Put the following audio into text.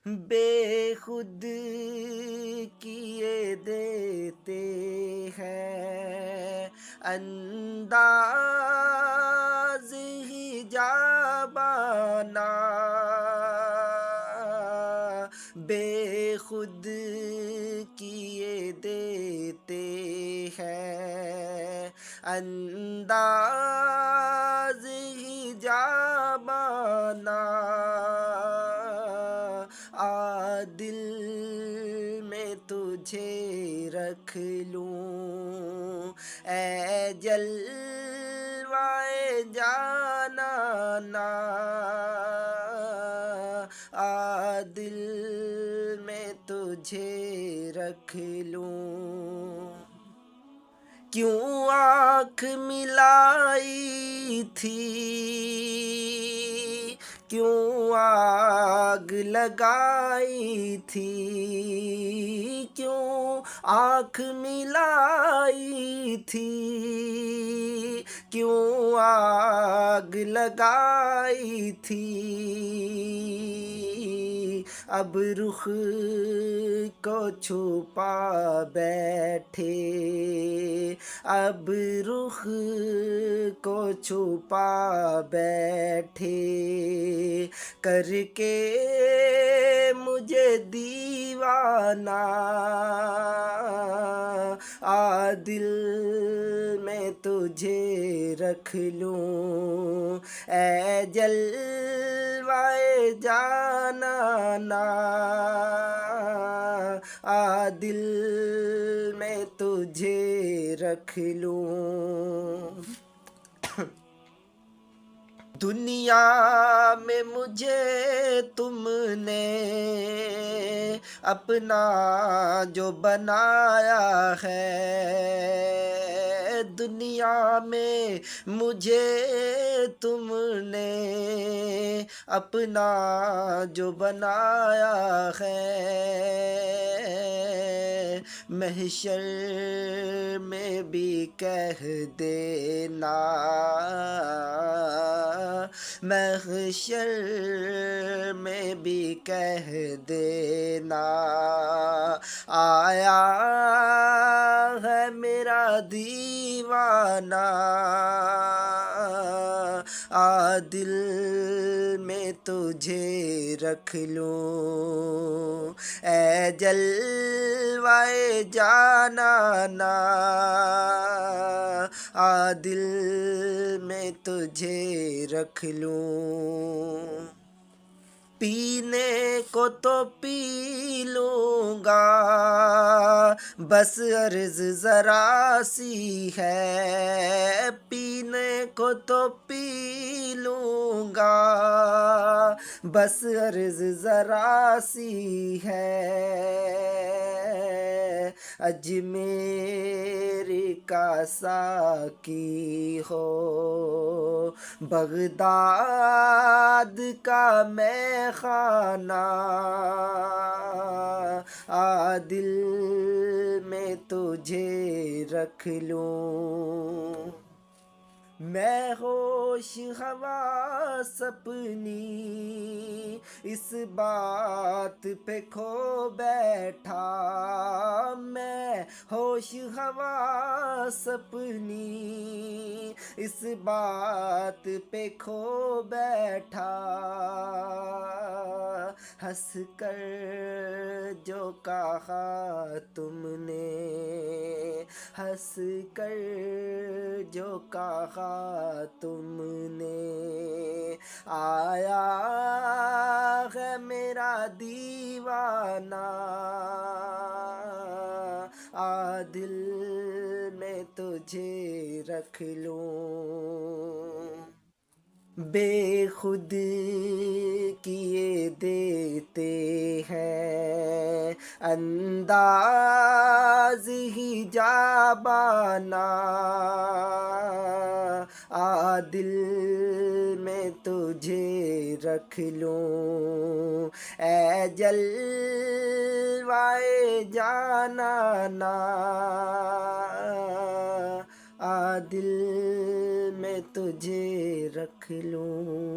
بے خود کیے دیتے ہیں انداز ہی جابانا، بے خود کیے دیتے ہیں انداز ہی جابانا، دل میں تجھے رکھ لوں اے جلوائے جانانا، دل میں تجھے رکھ لوں، کیوں آنکھ ملائی تھی، کیوں آگ لگائی تھی، کیوں آنکھ ملائی تھی، کیوں آگ لگائی تھی، اب رخ کو چھپا بیٹھے، اب رخ کو چھپا بیٹھے، کر کے مجھے دیوانہ، دل میں تجھے رکھ لوں اے جلوائے جانانا، دل میں تجھے رکھ لوں، دنیا میں مجھے تم نے اپنا جو بنایا ہے، دنیا میں مجھے تم نے اپنا جو بنایا ہے، محشر میں بھی کہہ دینا، محشر میں بھی کہہ دینا، آیا ہے میرا دیوانہ، دل میں تجھے رکھ لوں اے جلوائے جانانا، دل میں تجھے رکھ لوں، پینے کو تو پی لوں گا بس عرض ذرا سی ہے، پینے کو تو پی لوں گا بس عرض ذرا سی ہے، اجمیر کا ساقی ہو بغداد کا میں خانہ، دل میں تجھے رکھ لوں، میں ہوش حواس اپنی اس بات پہ کھو بیٹھا، میں ہوش حواس اپنی اس بات پہ کھو بیٹھا، ہنس کر جو کہا تم نے، ہنس کر جو کہا تم نے، آیا ہے میرا دیوانہ، دل میں تجھے رکھ لوں، بے خود کیے دیتے ہیں انداز ہی جابانا، دل میں تجھے رکھ لوں اے جلوائے جانانا، دل میں تجھے رکھ لوں۔